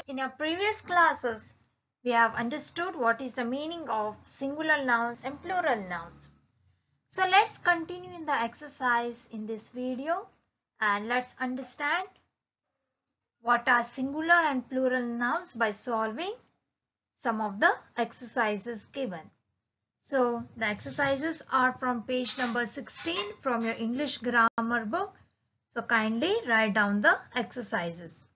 In our previous classes, we have understood what is the meaning of singular nouns and plural nouns. So let's continue in the exercise in this video and let's understand what are singular and plural nouns by solving some of the exercises given. So the exercises are from page number 16 from your English grammar book. So kindly write down the exercises.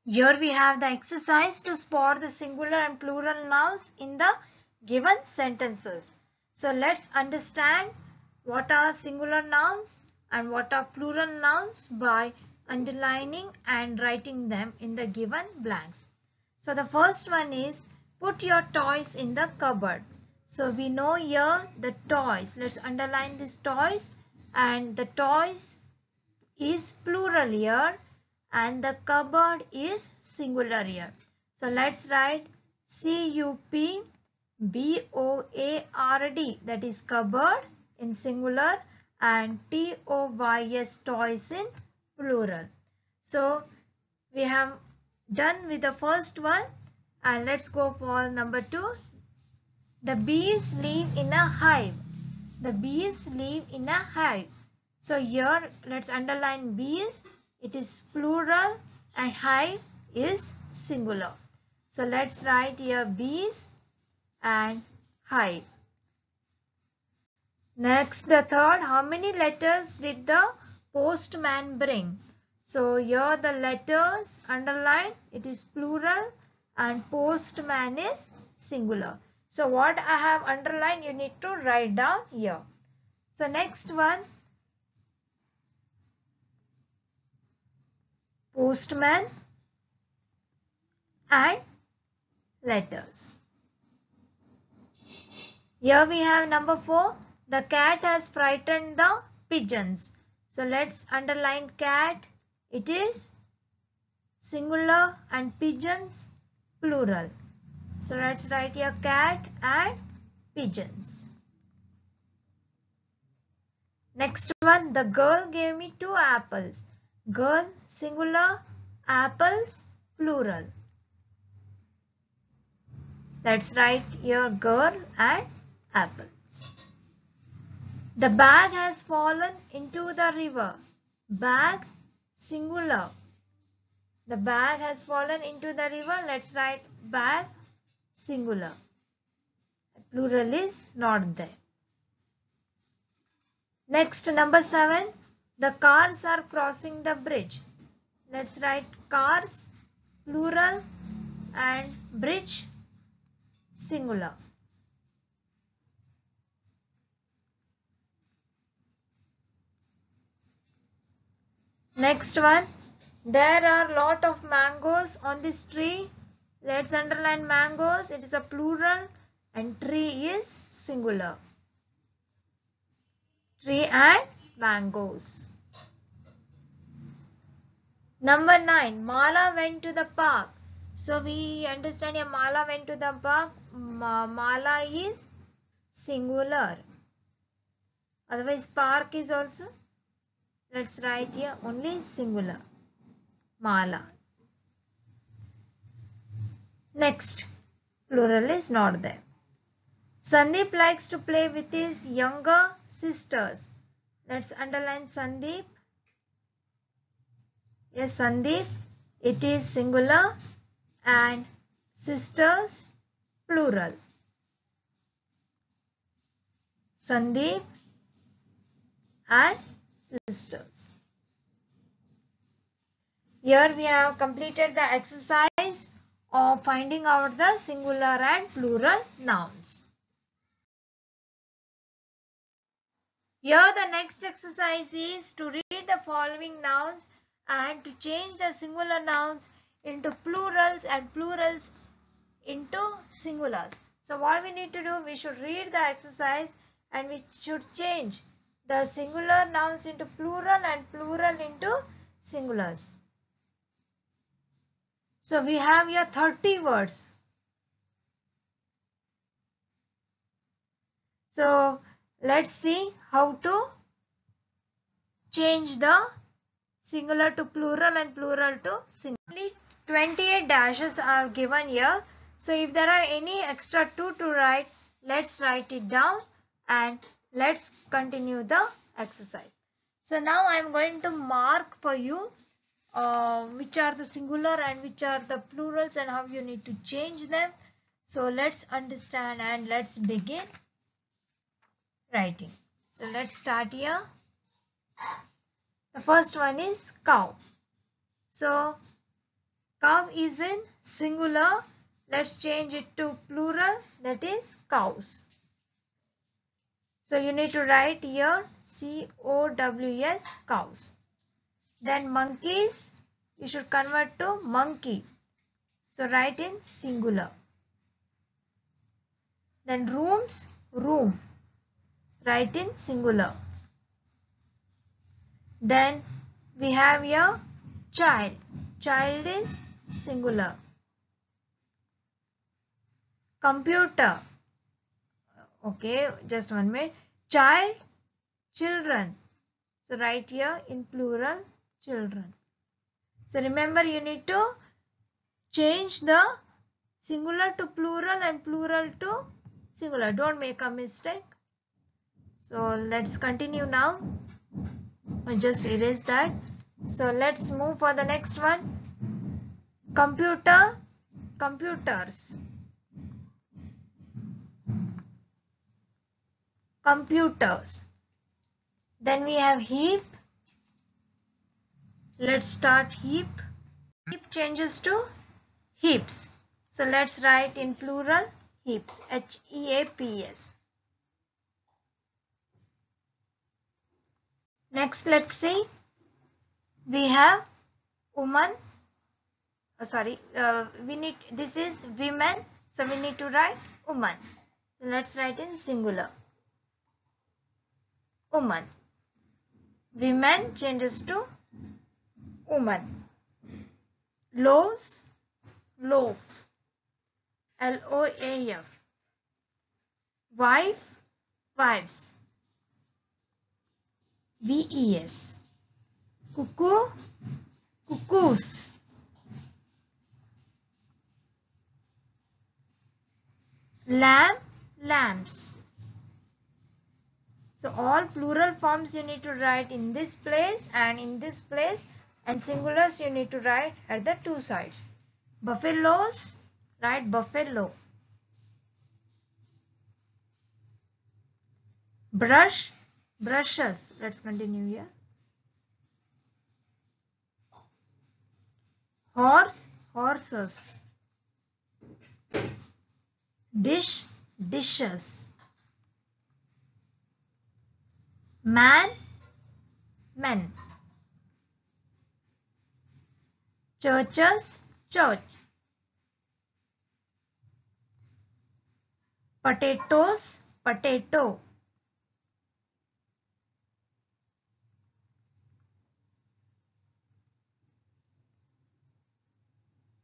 Here we have the exercise to spot the singular and plural nouns in the given sentences. So let's understand what are singular nouns and what are plural nouns by underlining and writing them in the given blanks. So the first one is put your toys in the cupboard. So we know here the toys. Let's underline these toys, and the toys is plural here and the cupboard is singular here. So let's write CUPBOARD, that is cupboard in singular, and TOYS, toys, in plural. So we have done with the first one and let's go for number 2. The bees live in a hive. The bees live in a hive. So here let's underline bees. It is plural and hive is singular. So let's write here bees and hive. Next, the third, how many letters did the postman bring? So here the letters underline, it is plural and postman is singular. So what I have underlined you need to write down here. So next one, postman and letters. Here we have number 4. The cat has frightened the pigeons. So let's underline cat. It is singular and pigeons plural. So let's write here cat and pigeons. Next one, the girl gave me 2 apples. Girl singular, apples plural. Let's write here girl and apples. The bag has fallen into the river. Bag singular. The bag has fallen into the river. Let's write bag singular. Plural is not there. Next, number 7. The cars are crossing the bridge. Let's write cars plural and bridge singular. Next one, there are lot of mangoes on this tree. Let's underline mangoes. It is a plural and tree is singular. Tree and mangoes. Number 9, Mala went to the park. So we understand here Mala went to the park. Mala is singular. Otherwise park is also. Let's write here only singular. Mala. Next, plural is not there. Sandeep likes to play with his younger sisters. Let's underline Sandeep. Yes, Sandeep. It is singular and sisters plural. Sandeep and sisters. Here we have completed the exercise of finding out the singular and plural nouns. Here the next exercise is to read the following nouns and to change the singular nouns into plurals and plurals into singulars. So what we need to do, we should read the exercise and we should change the singular nouns into plural and plural into singulars. So we have here 30 words. So let's see how to change the singular to plural and plural to singular. 28 dashes are given here. So if there are any extra 2 to write, let's write it down and let's continue the exercise. So now I am going to mark for you which are the singular and which are the plurals and how you need to change them. So let's understand and let's begin writing. So let's start here. The first one is cow. So cow is in singular. Let's change it to plural, that is cows. So you need to write here COWS, cows. Then monkeys, you should convert to monkey. So write in singular. Then rooms, room. Write in singular. Then we have here child. Child is singular. Computer. Okay, just 1 minute. Child, children. So write here in plural, children. So remember, you need to change the singular to plural and plural to singular. Don't make a mistake. So let's continue now. I just erase that. So let's move for the next one. Computer, computers. Computers. Then we have heap. Let's start heap. Heap changes to heaps. So let's write in plural heaps. HEAPS. Next, let's see. We have woman. This is women. So we need to write woman. So let's write in singular. Woman. Women changes to woman. Loaves, loaf. LOAF. Wife, wives. VES. Cuckoo, cuckoos. Lamb, lambs. So all plural forms you need to write in this place and in this place, and singulars you need to write at the two sides. Buffaloes, write buffalo. Brush, brushes. Let's continue here. Horse, horses. Dish, dishes. Man, men. Churches, church. Potatoes, potato.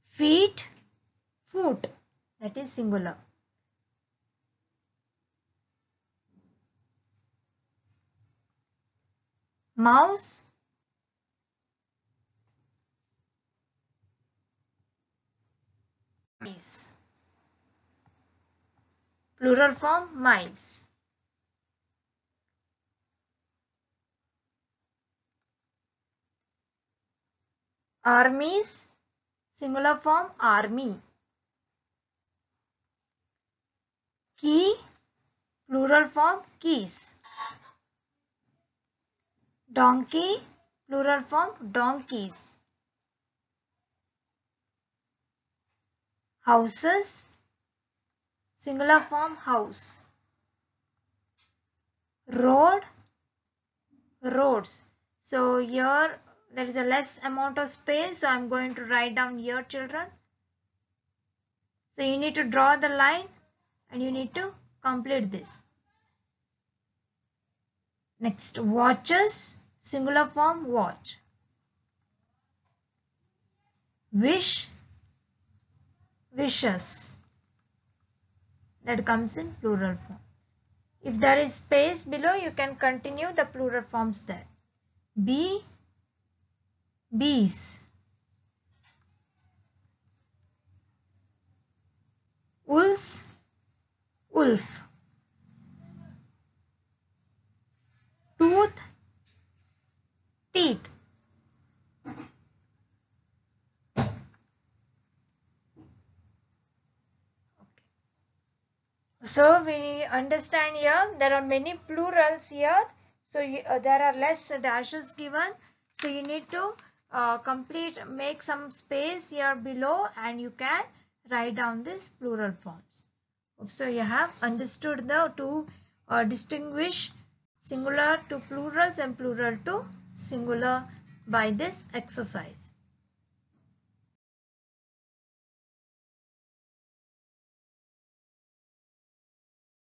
Feet, foot. That is singular. Mouse, mice. Plural form, mice. Armies, singular form, army. Key, plural form, keys. Donkey, plural form, donkeys. Houses, singular form, house. Road, roads. So here there is a less amount of space, so I am going to write down here, children. So you need to draw the line and you need to complete this. Next, watches, singular form, watch. Wish, wishes. That comes in plural form. If there is space below, you can continue the plural forms there. Bee, bees, wolves, wolf, tooth, teeth. So we understand here there are many plurals here. So there are less dashes given. So you need to make some space here below and you can write down these plural forms. So you have understood the to distinguish singular to plurals and plural to singular by this exercise.